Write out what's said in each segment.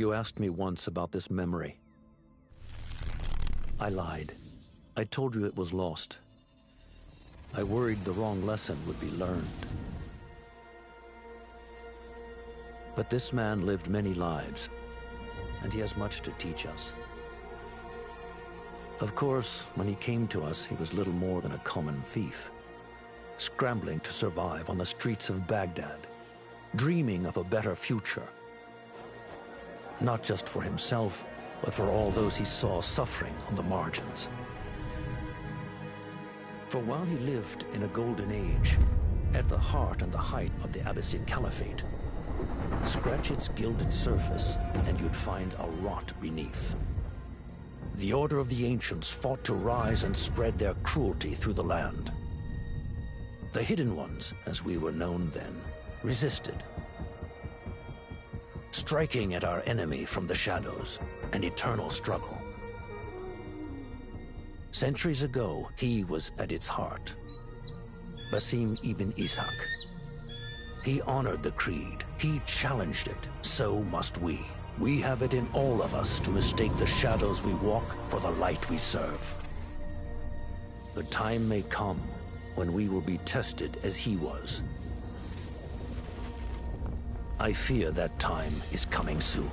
You asked me once about this memory. I lied. I told you it was lost. I worried the wrong lesson would be learned. But this man lived many lives, and he has much to teach us. Of course, when he came to us, he was little more than a common thief, scrambling to survive on the streets of Baghdad, dreaming of a better future. Not just for himself, but for all those he saw suffering on the margins. For while he lived in a golden age, at the heart and the height of the Abbasid Caliphate, scratch its gilded surface, and you'd find a rot beneath. The Order of the Ancients fought to rise and spread their cruelty through the land. The Hidden Ones, as we were known then, resisted, striking at our enemy from the shadows, an eternal struggle. Centuries ago, he was at its heart. Basim ibn Ishaq. He honored the creed. He challenged it. So must we. We have it in all of us to mistake the shadows we walk for the light we serve. The time may come when we will be tested as he was. I fear that time is coming soon.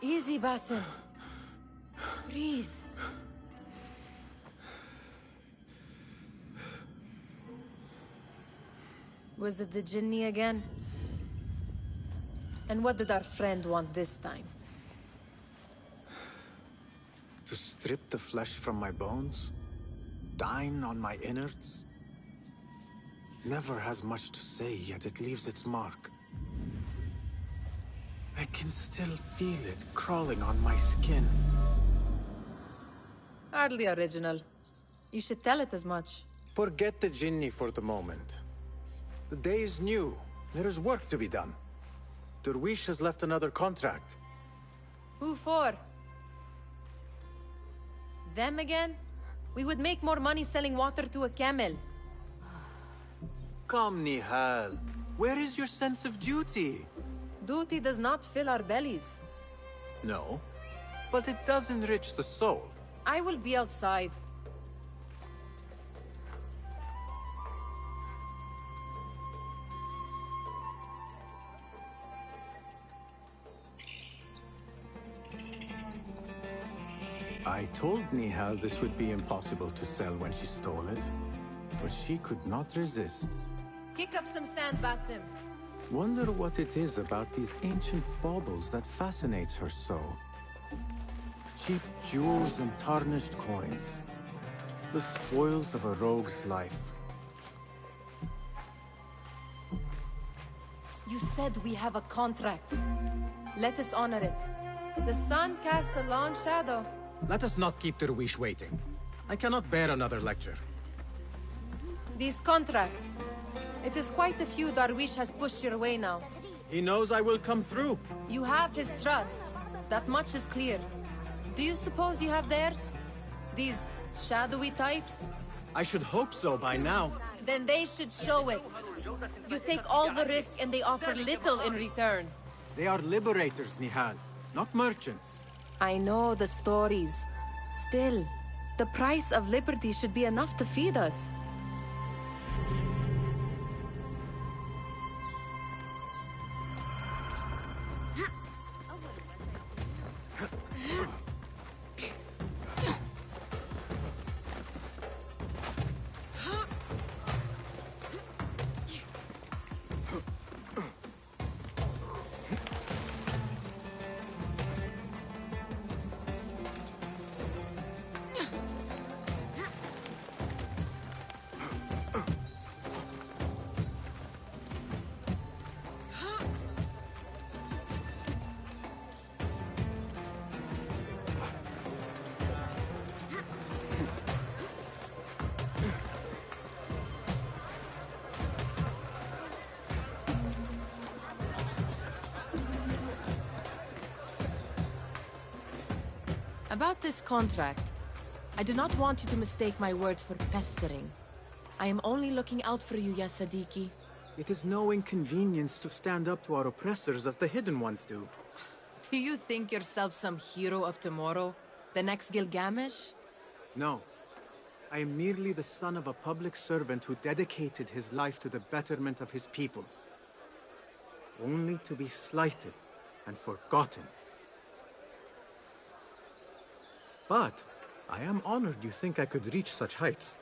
Easy, Basim. Breathe. Was it the Jinni again? And what did our friend want this time? To strip the flesh from my bones? Dine on my innards? Never has much to say, yet it leaves its mark. I can still feel it crawling on my skin. Hardly original. You should tell it as much. Forget the Jinni for the moment. The day is new. There is work to be done. Derwish has left another contract. Who for? Them again? We would make more money selling water to a camel. Come, Nihal. Where is your sense of duty? Duty does not fill our bellies. No, but it does enrich the soul. I will be outside. I told Nihal this would be impossible to sell when she stole it, but she could not resist. Kick up some sand, Basim. Wonder what it is about these ancient baubles that fascinates her so. Cheap jewels and tarnished coins. The spoils of a rogue's life. You said we have a contract. Let us honor it. The sun casts a long shadow. Let us not keep Derwish waiting. I cannot bear another lecture. These contracts. It is quite a few Darwish has pushed your way now. He knows I will come through. You have his trust. That much is clear. Do you suppose you have theirs? These shadowy types? I should hope so by now. Then they should show it. You take all the risk and they offer little in return. They are liberators, Nihal, not merchants. I know the stories. Still, The price of liberty should be enough to feed us. About this contract, I do not want you to mistake my words for pestering. I am only looking out for you, ya Sadiki. It is no inconvenience to stand up to our oppressors as the Hidden Ones do. Do you think yourself some hero of tomorrow? The next Gilgamesh? No. I am merely the son of a public servant who dedicated his life to the betterment of his people. Only to be slighted and forgotten. But I am honored you think I could reach such heights.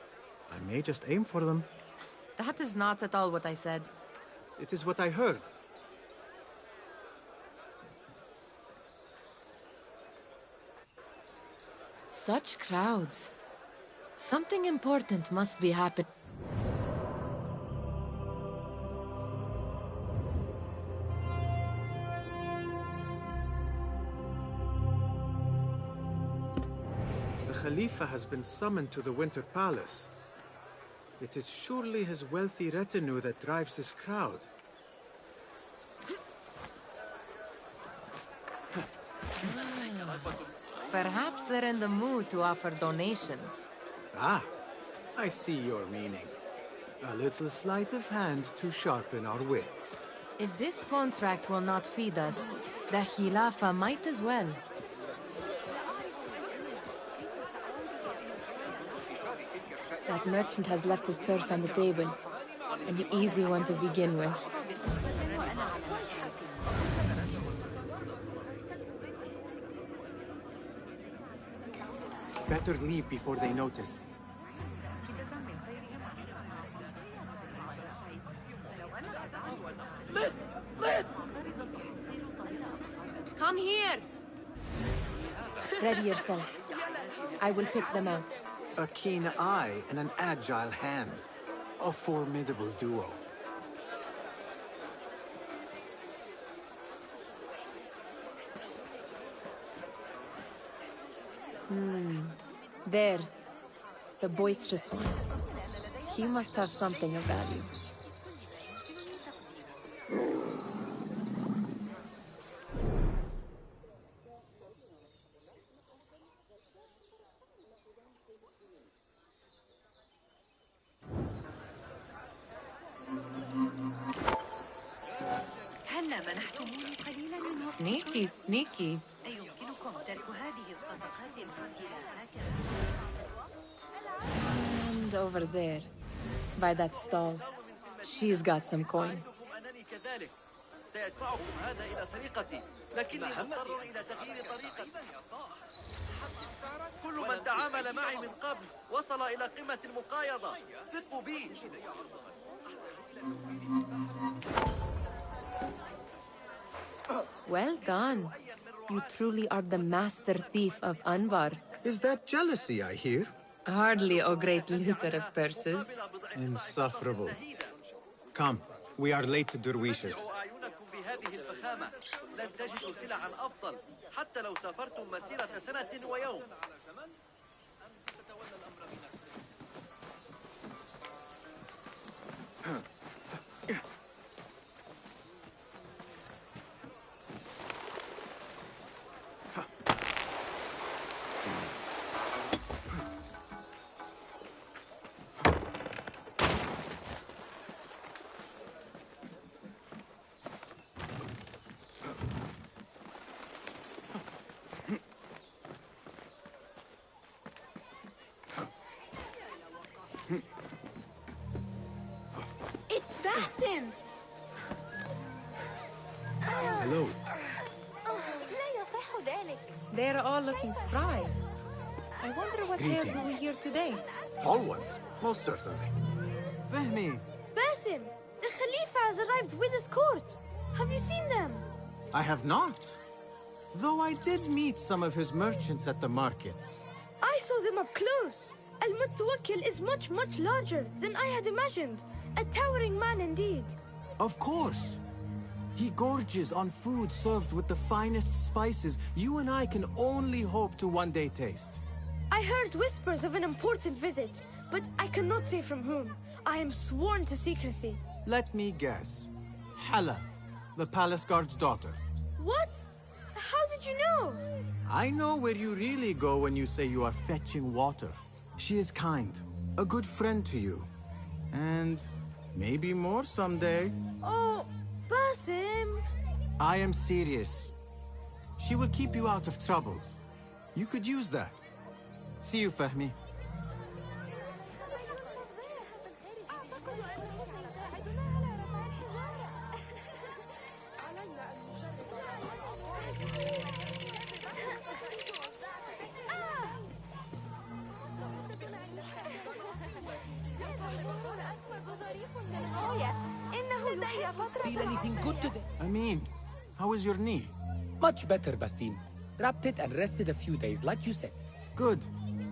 I may just aim for them. That is not at all what I said. It is what I heard. Such crowds. Something important must be happening. The Khalifa has been summoned to the Winter Palace. It is surely his wealthy retinue that drives this crowd. Perhaps they're in the mood to offer donations. Ah, I see your meaning. A little sleight of hand to sharpen our wits. If this contract will not feed us, the Khilafah might as well. That merchant has left his purse on the table. An easy one to begin with. Better leave before they notice. Come here! Ready yourself. I will pick them out. A keen eye and an agile hand. A formidable duo. There. The boisterous one. He must have something of value. Sneaky, sneaky. And over there, by that stall, she's got some coin. كل من تعامل معي من قبل وصل إلى قمة المقايضة. ثقوا بي. Well done. You truly are the master thief of Anbar. Is that jealousy I hear? Hardly, O great looter of purses. Insufferable. Come, we are late to Derwishes. أعينكم بهذه الفخامة. لن تجدوا سلعا أفضل حتى لو سافرتم مسيرة سنة ويوم. It's Basim! Hello. لا يصح ذلك. They're all looking spry. I wonder what ails me here today. Tall ones, most certainly. Fehmi, Basim, the Khalifa has arrived with his court. Have you seen them? I have not. Though I did meet some of his merchants at the markets. I saw them up close. Al-Mutawakkil is much, much larger than I had imagined. A towering man indeed. Of course. He gorges on food served with the finest spices you and I can only hope to one day taste. I heard whispers of an important visit, but I cannot say from whom. I am sworn to secrecy. Let me guess. Hala, the palace guard's daughter. What? How did you know? I know where you really go when you say you are fetching water. She is kind, a good friend to you. And maybe more someday. Oh, Basim. I am serious. She will keep you out of trouble. You could use that. See you, Fahmi. Feel anything good today? Amin, how is your knee? Much better, Basim. Wrapped it and rested a few days, like you said. Good.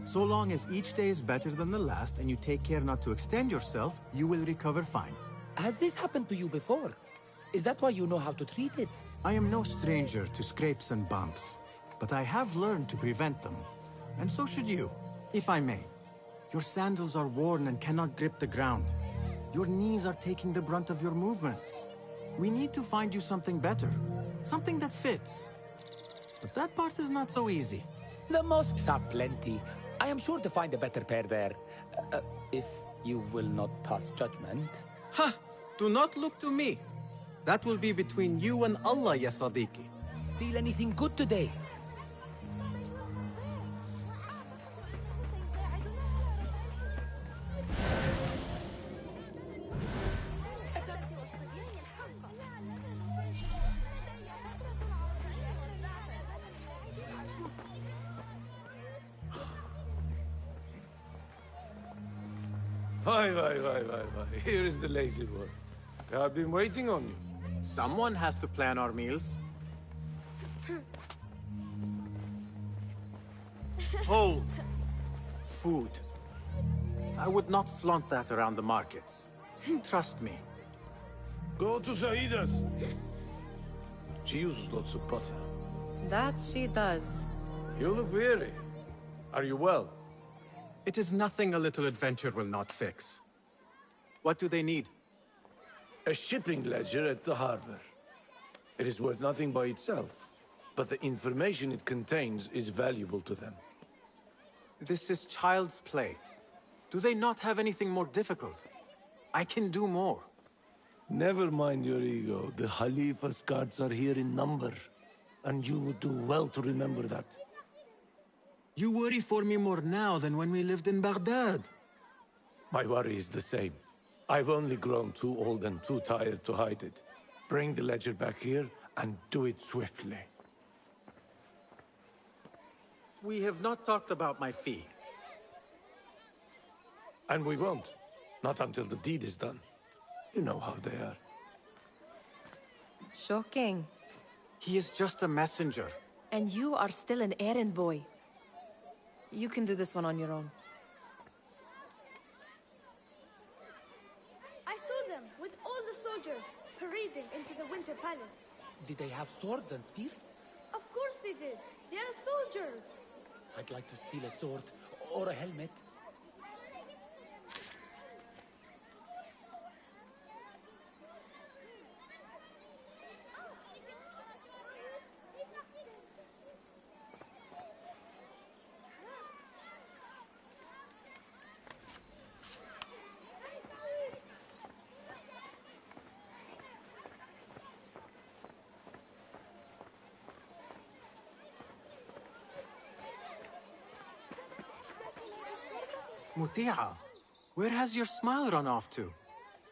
So long as each day is better than the last and you take care not to extend yourself, you will recover fine. Has this happened to you before? Is that why you know how to treat it? I am no stranger to scrapes and bumps, but I have learned to prevent them. And so should you, if I may. Your sandals are worn and cannot grip the ground. Your knees are taking the brunt of your movements. We need to find you something better, something that fits. But that part is not so easy. The mosques have plenty. I am sure to find a better pair there. If you will not pass judgment. Ha! Do not look to me. That will be between you and Allah, ya Sadiqi. Steal anything good today? Why. Here is the lazy one. I have been waiting on you. Someone has to plan our meals. Hold. Food. I would not flaunt that around the markets. Trust me. Go to Saida's. She uses lots of butter. That she does. You look weary. Are you well? It is nothing a little adventure will not fix. What do they need? A shipping ledger at the harbor. It is worth nothing by itself, but the information it contains is valuable to them. This is child's play. Do they not have anything more difficult? I can do more. Never mind your ego. The Khalifa's guards are here in number, and you would do well to remember that. You worry for me more now than when we lived in Baghdad. My worry is the same. I've only grown too old and too tired to hide it. Bring the ledger back here, and do it swiftly. We have not talked about my fee. And we won't. Not until the deed is done. You know how they are. Shocking. He is just a messenger. And you are still an errand boy. You can do this one on your own. I saw them with all the soldiers parading into the Winter Palace. Did they have swords and spears? Of course they did. They are soldiers. I'd like to steal a sword or a helmet. Muti'a, Where has your smile run off to?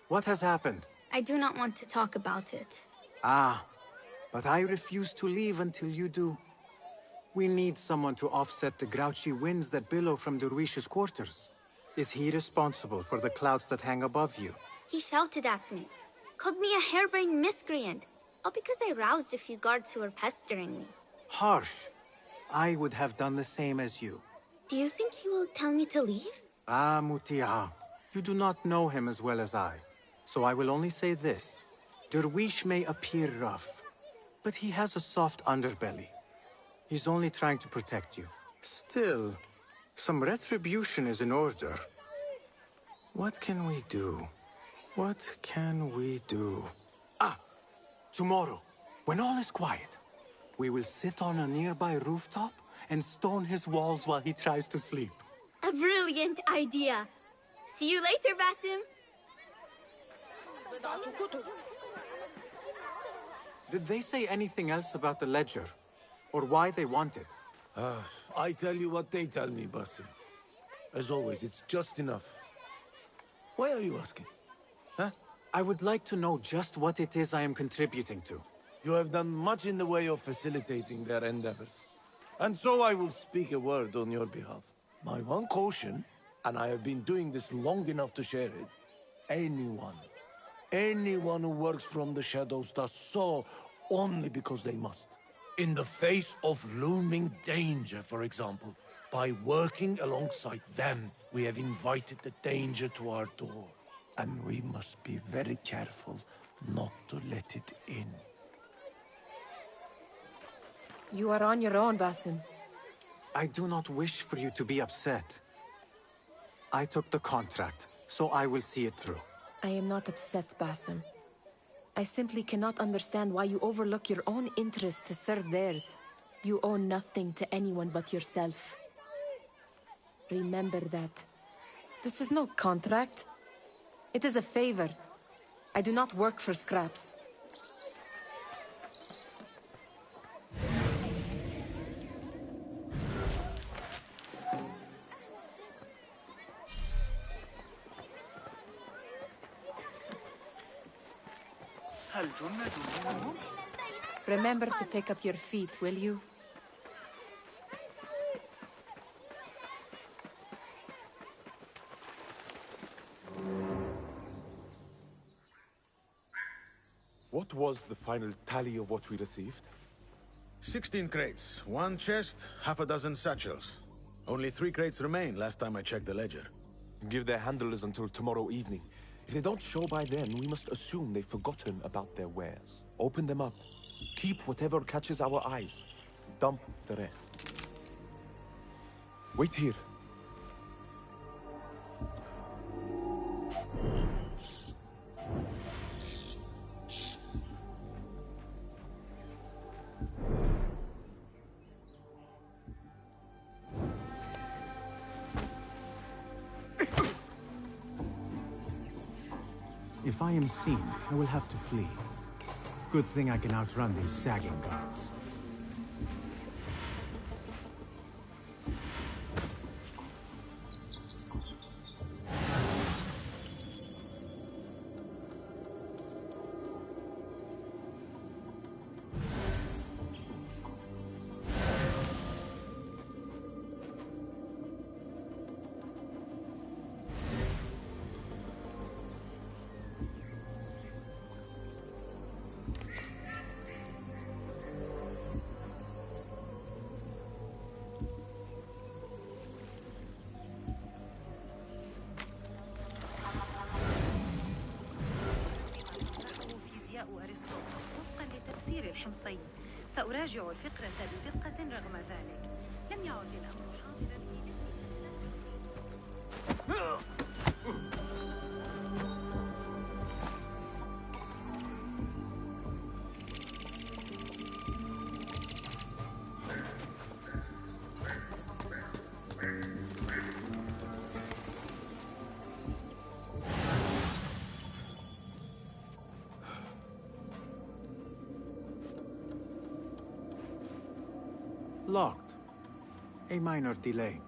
What has happened? I do not want to talk about it. Ah, but I refuse to leave until you do. We need someone to offset the grouchy winds that billow from Derwish's quarters. Is he responsible for the clouds that hang above you? He shouted at me, called me a harebrained miscreant, all because I roused a few guards who were pestering me. Harsh. I would have done the same as you. Do you think he will tell me to leave? Ah, Mutiha, you do not know him as well as I. So I will only say this. Derwish may appear rough, but he has a soft underbelly. He's only trying to protect you. Still, some retribution is in order. What can we do? What can we do? Ah! Tomorrow, when all is quiet, we will sit on a nearby rooftop and stone his walls while he tries to sleep. A brilliant idea. See you later, Basim. Did they say anything else about the ledger? Or why they want it? I tell you what they tell me, Basim. As always, it's just enough. Why are you asking? Huh? I would like to know just what it is I am contributing to. You have done much in the way of facilitating their endeavors. And so I will speak a word on your behalf. My one caution, and I have been doing this long enough to share it, anyone who works from the shadows does so only because they must. In the face of looming danger, for example. By working alongside them, we have invited the danger to our door. And we must be very careful not to let it in. You are on your own, Basim. I do not wish for you to be upset. I took the contract, so I will see it through. I am not upset, Basim. I simply cannot understand why you overlook your own interests to serve theirs. You owe nothing to anyone but yourself. Remember that. This is no contract. It is a favor. I do not work for scraps. Remember to pick up your feet, will you? What was the final tally of what we received? 16 crates, 1 chest, half a dozen satchels. Only 3 crates remain last time I checked the ledger. Give their handlers until tomorrow evening. If they don't show by then, we must assume they've forgotten about their wares. Open them up. Keep whatever catches our eyes. Dump the rest. Wait here. If I am seen, I will have to flee. Good thing I can outrun these sagging guards. سأراجع الفقرة بدقة رغم ذلك. لم يعد الأمر حاضرا Locked. A minor delay.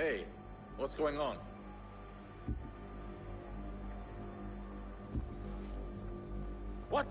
Hey, what's going on? What?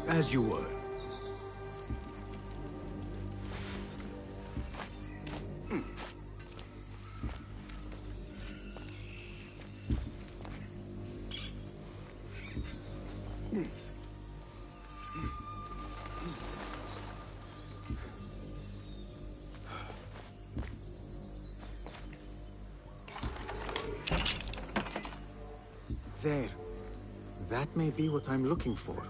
As you were. There. That may be what I'm looking for.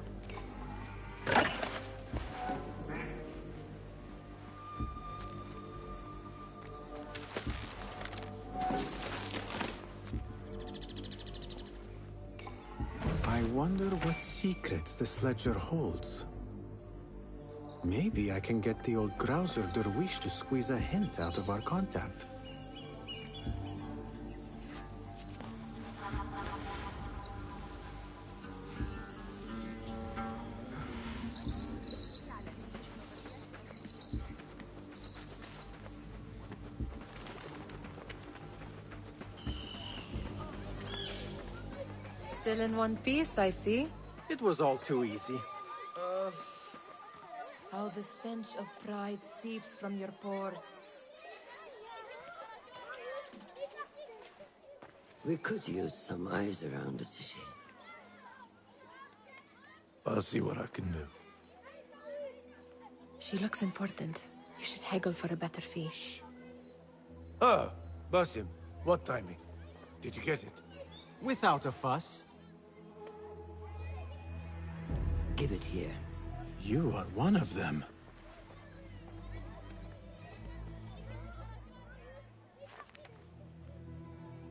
I wonder what secrets this ledger holds. Maybe I can get the old grouser Derwish to squeeze a hint out of our contact. Still in one piece, I see. It was all too easy. How the stench of pride seeps from your pores. We could use some eyes around the city. I'll see what I can do. She looks important. You should haggle for a better fee. Ah, Basim, what timing? Did you get it? Without a fuss. Give it here. You are one of them.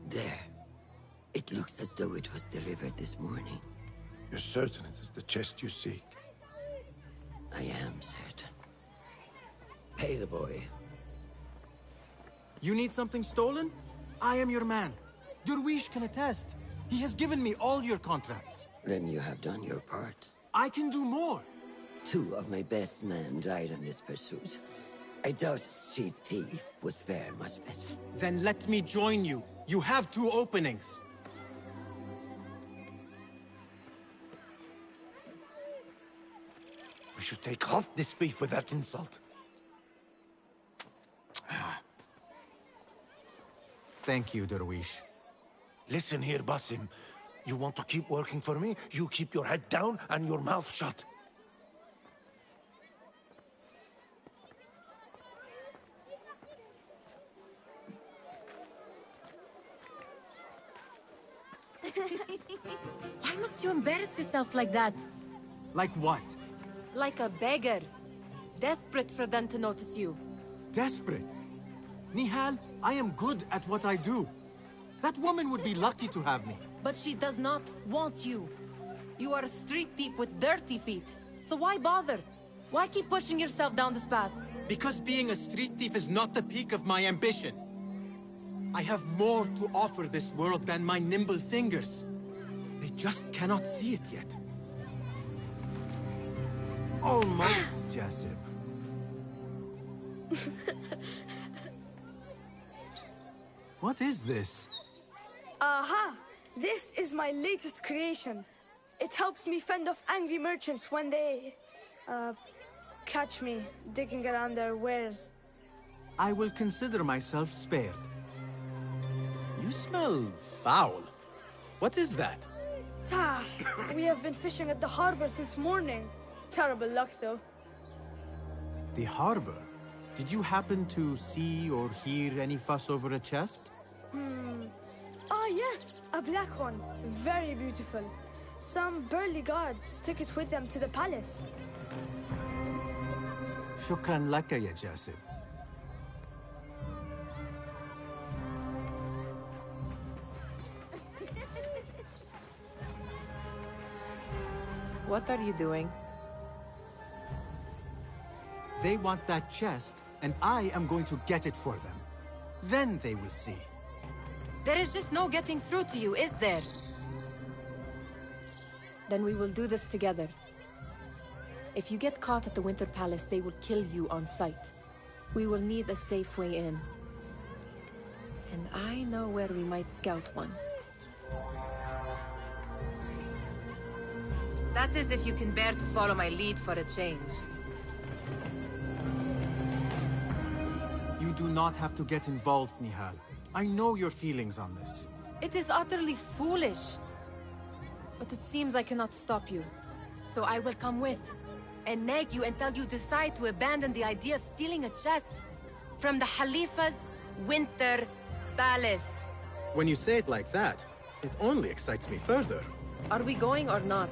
There. It looks as though it was delivered this morning. You're certain it is the chest you seek? I am certain. Pay the boy. You need something stolen? I am your man. Derwish can attest. He has given me all your contracts. Then you have done your part. I can do more. 2 of my best men died in this pursuit. I doubt a street thief would fare much better. Then let me join you. You have 2 openings. We should take off this beef with that insult. Thank you, Derwish. Listen here, Basim. You want to keep working for me? You keep your head down and your mouth shut. Why must you embarrass yourself like that? Like what? Like a beggar. Desperate for them to notice you. Desperate? Nihal, I am good at what I do. That woman would be lucky to have me. But she does not want you. You are a street thief with dirty feet. So why bother? Why keep pushing yourself down this path? Because being a street thief is not the peak of my ambition. I have more to offer this world than my nimble fingers. They just cannot see it yet. Almost, Jessup. What is this? Aha! This is my latest creation. It helps me fend off angry merchants when they... catch me digging around their wares. I will consider myself spared. You smell foul. What is that? Tah! We have been fishing at the harbor since morning. Terrible luck, though. The harbor? Did you happen to see or hear any fuss over a chest? Ah, yes, a black one. Very beautiful. Some burly guards took it with them to the palace. شكرا لك يا جاسم. What are you doing? They want that chest, and I am going to get it for them. Then they will see. There is just no getting through to you, is there? Then we will do this together. If you get caught at the Winter Palace, they will kill you on sight. We will need a safe way in. And I know where we might scout one. That is if you can bear to follow my lead for a change. You do not have to get involved, Nihal. I know your feelings on this. It is utterly foolish. But it seems I cannot stop you. So I will come with, and nag you until you decide to abandon the idea of stealing a chest from the Khalifa's Winter Palace. When you say it like that, it only excites me further. Are we going or not?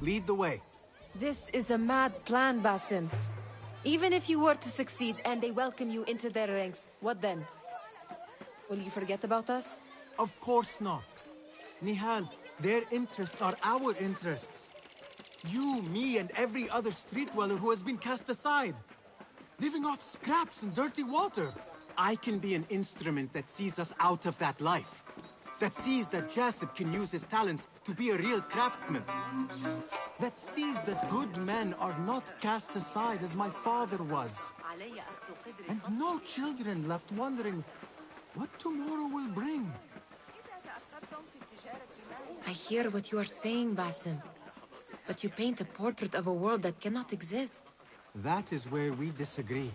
Lead the way. This is a mad plan, Basim. Even if you were to succeed and they welcome you into their ranks, what then? Will you forget about us? Of course not. Nihal, their interests are our interests. You, me, and every other street dweller who has been cast aside. Living off scraps and dirty water. I can be an instrument that sees us out of that life. That sees that Jasip can use his talents to be a real craftsman. That sees that good men are not cast aside as my father was. And no children left wondering what tomorrow will bring. I hear what you are saying, Basim. But you paint a portrait of a world that cannot exist. That is where we disagree.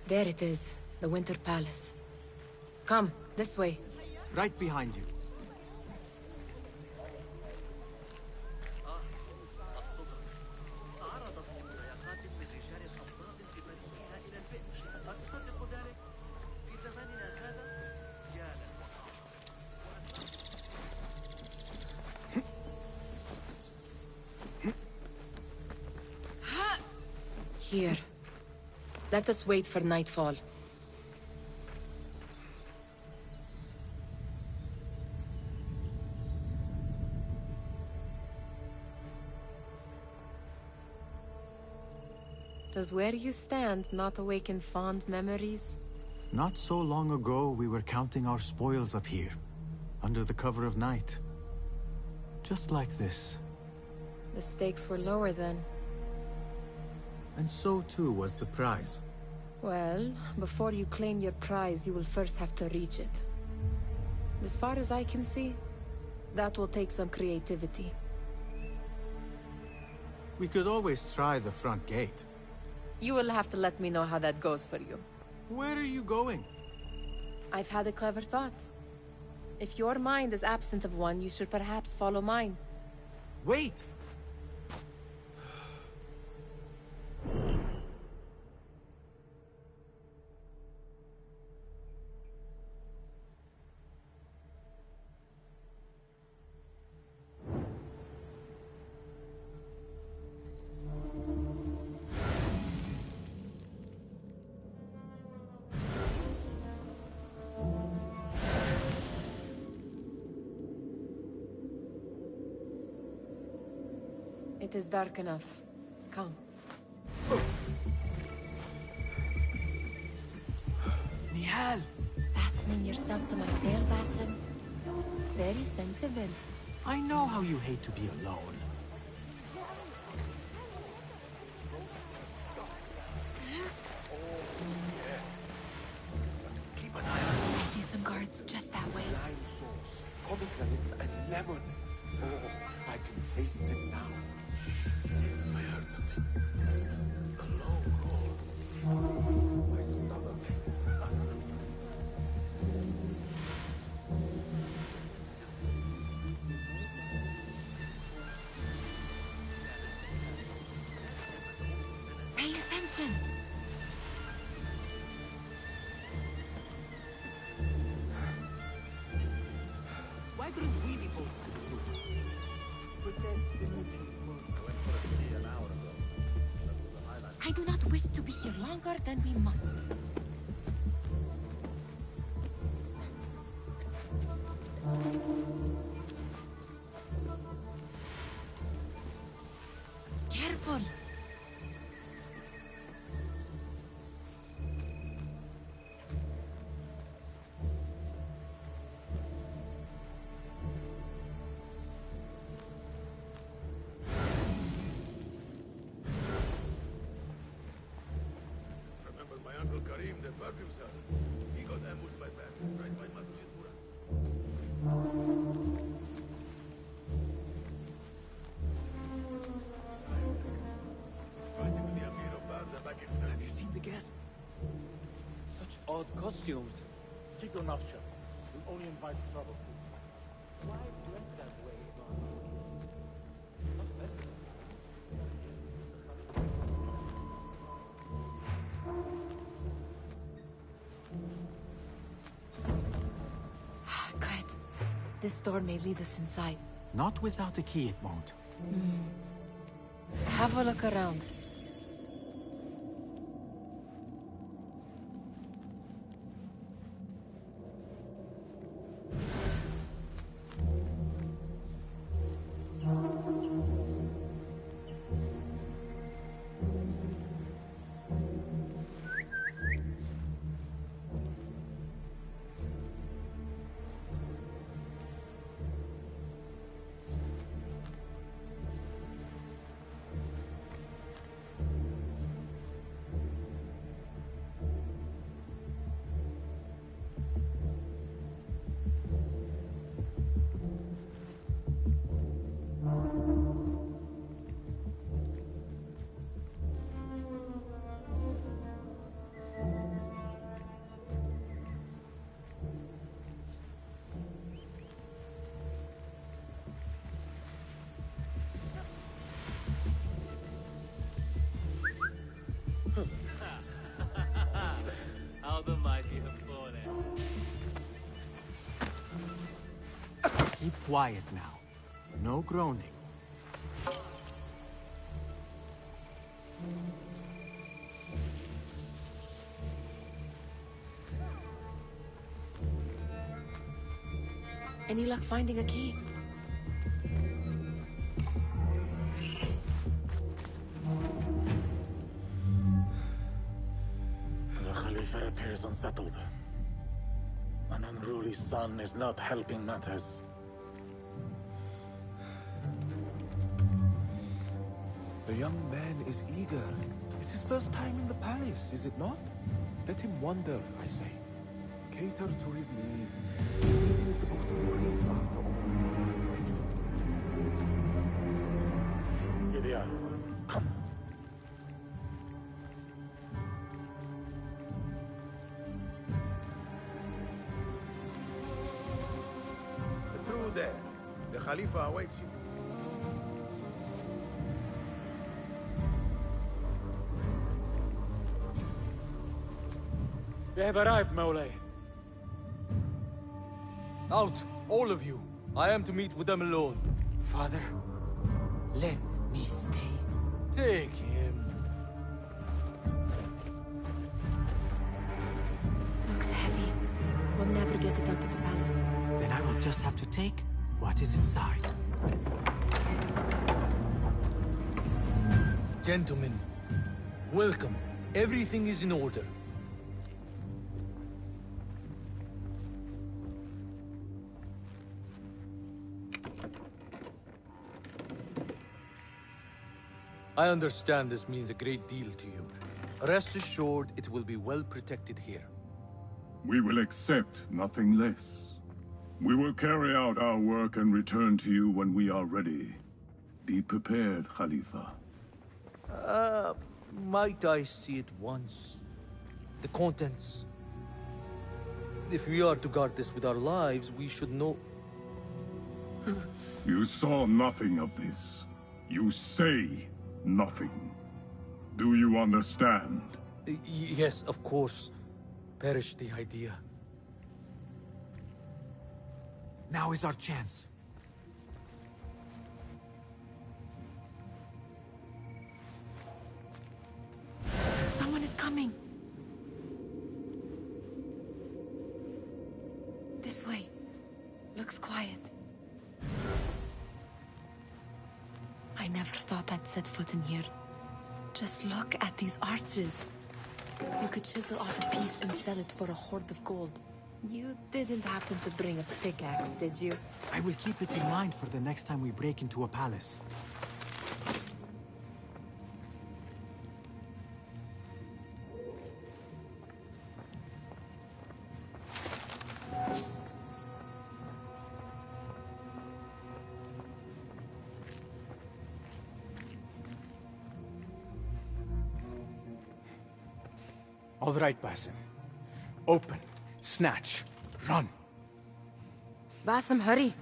There it is, the Winter Palace. Come, this way. Right behind you. Here. Let us wait for nightfall. Does where you stand not awaken fond memories? Not so long ago, we were counting our spoils up here, under the cover of night. Just like this. The stakes were lower then. And so too was the prize. Well, before you claim your prize, you will first have to reach it. As far as I can see, that will take some creativity. We could always try the front gate. You will have to let me know how that goes for you. Where are you going? I've had a clever thought. If your mind is absent of one, you should perhaps follow mine. Wait! It is dark enough. Come. Nihal! Fastening yourself to my tail, Basim. Very sensible. I know how you hate to be alone. Keep an eye on I see some guards just that way. lime sauce, pomegranates, and lemon. Oh, I can taste it now. I heard something. A low roll. My stomach. Pay attention. Why couldn't we be both? I do not wish to be here longer than we must. Careful. Remember my uncle Karim, the perfume seller? He got ambushed by bandits right by Masjid Murad. Fighting with the Amir of Barza back in Have you seen the guests? Such odd costumes. Keep your mouth shut. We'll only invite trouble. Why dress that way? Not best. This door may lead us inside. Not without a key, it won't. Have a look around. How the mighty have fallen. Keep quiet now. No groaning. Any luck finding a key? The Khalifa appears unsettled. An unruly son is not helping matters. The young man is eager. It's his first time in the palace, is it not? Let him wander, I say. Cater to his needs. He is supposed to be free after all. Gideon, come. Through there. The Khalifa awaits you. We have arrived, Mawlay. Out, all of you. I am to meet with them alone. Father, let me stay. Take him. Looks heavy. We'll never get it out of the palace. Then I will just have to take what is inside. Gentlemen, welcome. Everything is in order. I understand this means a great deal to you. Rest assured, it will be well protected here. We will accept nothing less. We will carry out our work and return to you when we are ready. Be prepared, Khalifa. Might I see it once? The contents. If we are to guard this with our lives, we should know... You saw nothing of this. You say nothing. Do you understand? Yes, of course. Perish the idea. Now is our chance. Someone is coming. This way. Looks quiet. I never thought I'd set foot in here. Just look at these arches. You could chisel off a piece and sell it for a hoard of gold. You didn't happen to bring a pickaxe, did you? I will keep it in mind for the next time we break into a palace. All right, Basim. Open, snatch, run. Basim, hurry.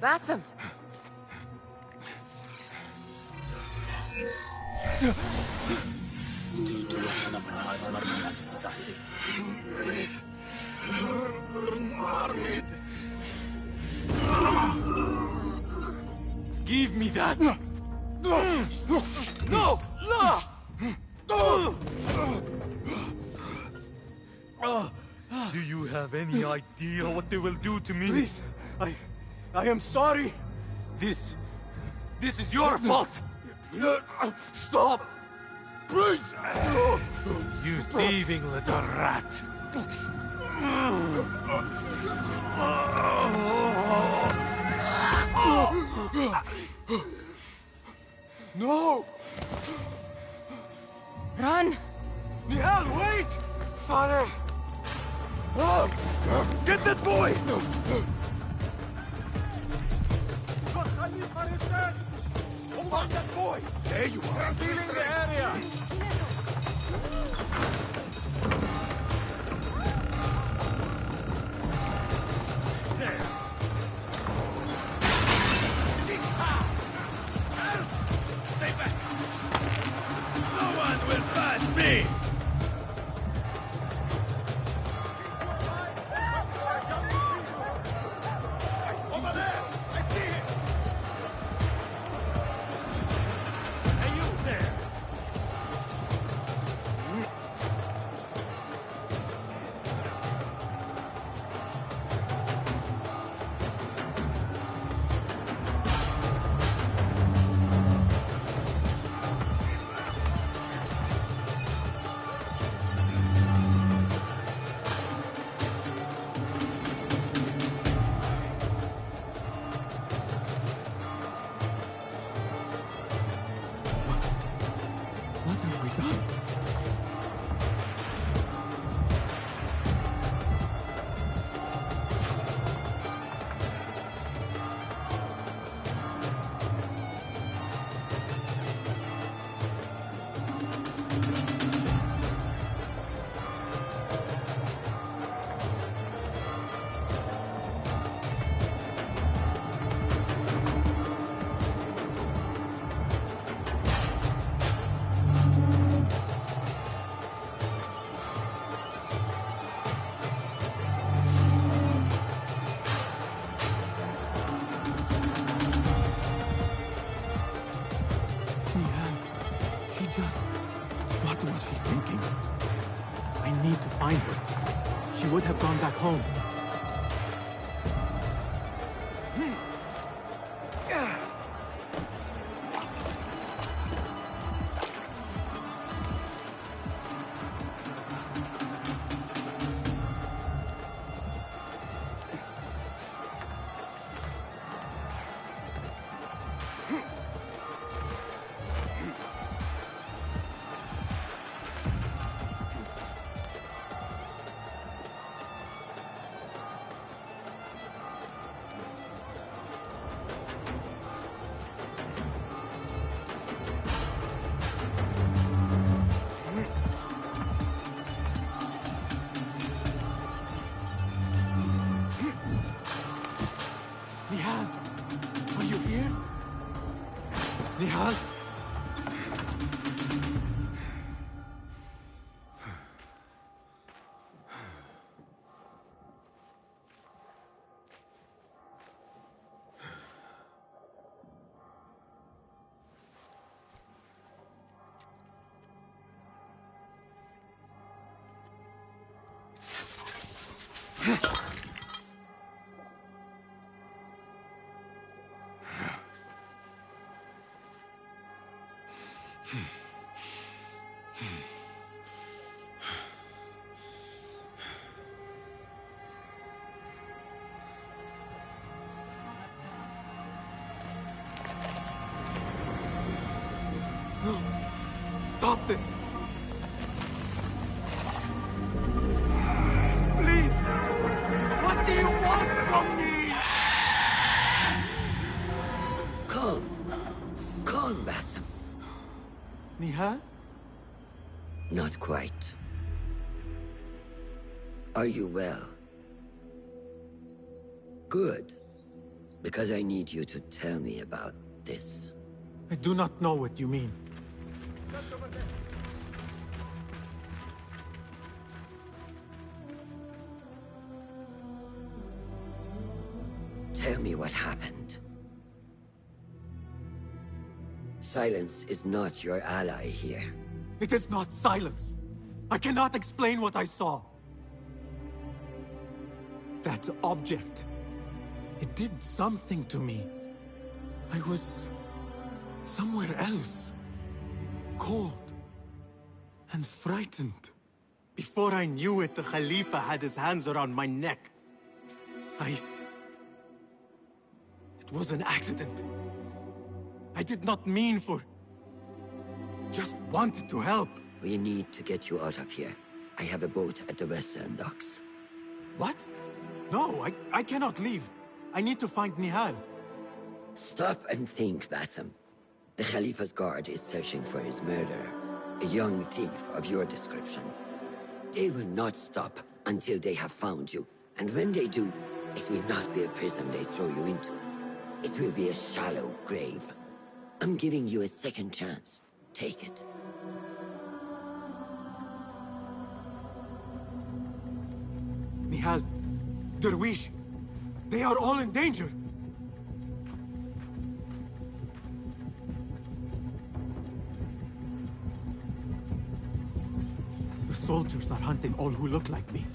Basim! Give me that! No! No! Do you have any idea what they will do to me? Please, I am sorry. This is your fault! Stop! Please! You thieving little rat! No! Run! Nihal, wait! Father! Get that boy! Find that boy! There you are! Sealing the area! Stay back! No one will pass me! Over there! I see him! Hey, you there! What have we done? She just... What was she thinking? I need to find her. She would have gone back home. Nihal, are you here? Nihal? No! Stop this! Please! What do you want from me? Calm. Calm, Basim. Nihal? Not quite. Are you well? Good. Because I need you to tell me about this. I do not know what you mean. Tell me what happened. Silence is not your ally here. It is not silence. I cannot explain what I saw. That object. It did something to me. I was somewhere else. Cold and frightened. Before I knew it, the Khalifa had his hands around my neck. It was an accident. I did not mean for... Just wanted to help. We need to get you out of here. I have a boat at the western docks. What? No, I cannot leave. I need to find Nihal. Stop and think, Bassem. The Khalifa's guard is searching for his murderer. A young thief of your description. They will not stop until they have found you. And when they do, it will not be a prison they throw you into. It will be a shallow grave. I'm giving you a second chance. Take it. Nihal, Derwish, they are all in danger. The soldiers are hunting all who look like me.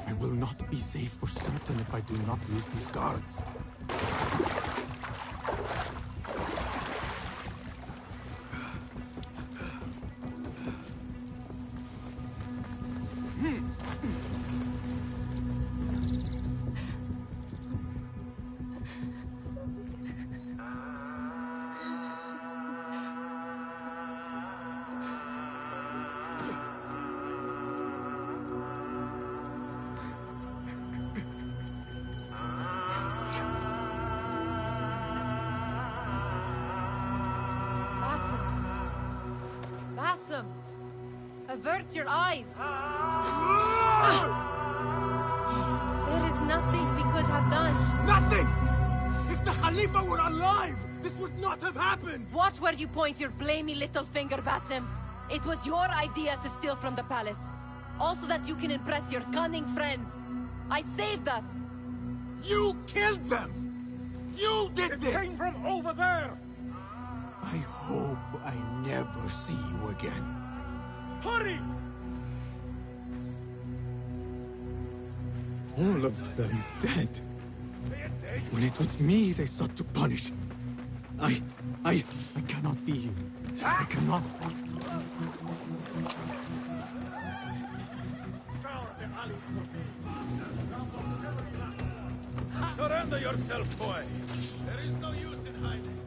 I will not be safe for certain if I do not use these guards. Bassem! Avert your eyes! There is nothing we could have done. Nothing! If the Khalifa were alive, this would not have happened! Watch where you point your blamey little finger, Bassem. It was your idea to steal from the palace. Also that you can impress your cunning friends. I saved us! You killed them! You did this! It came from over there! I hope I never see you again. Hurry! All of them dead. When it was me they sought to punish. I cannot be here. I cannot. Surrender yourself, boy. There is no use in hiding.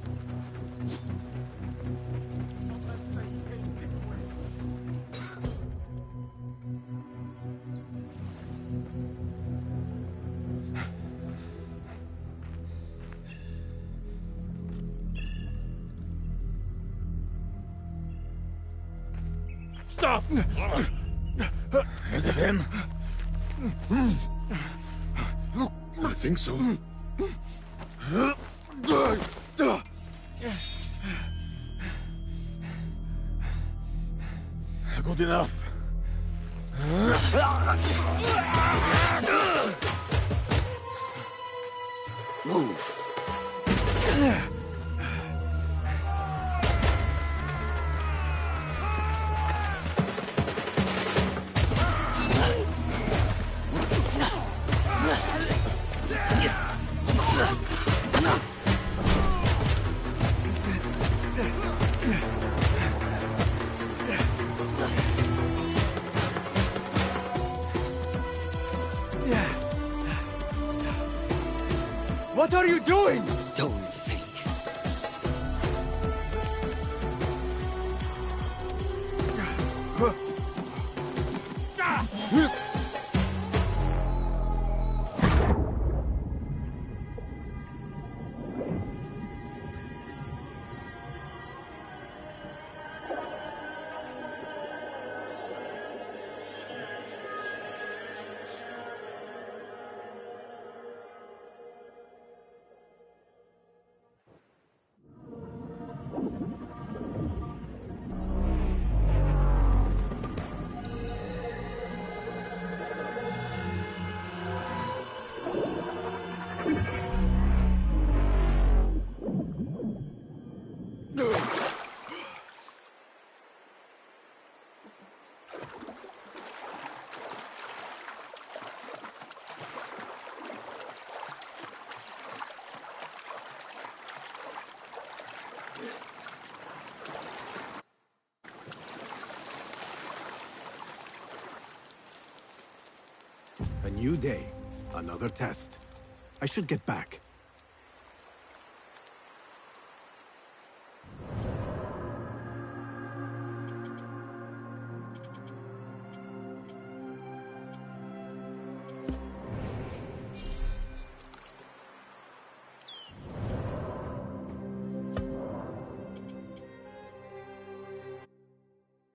Stop! Is it him? I think so. Good enough. Move. What are you doing? Don't think. new day, another test. I should get back.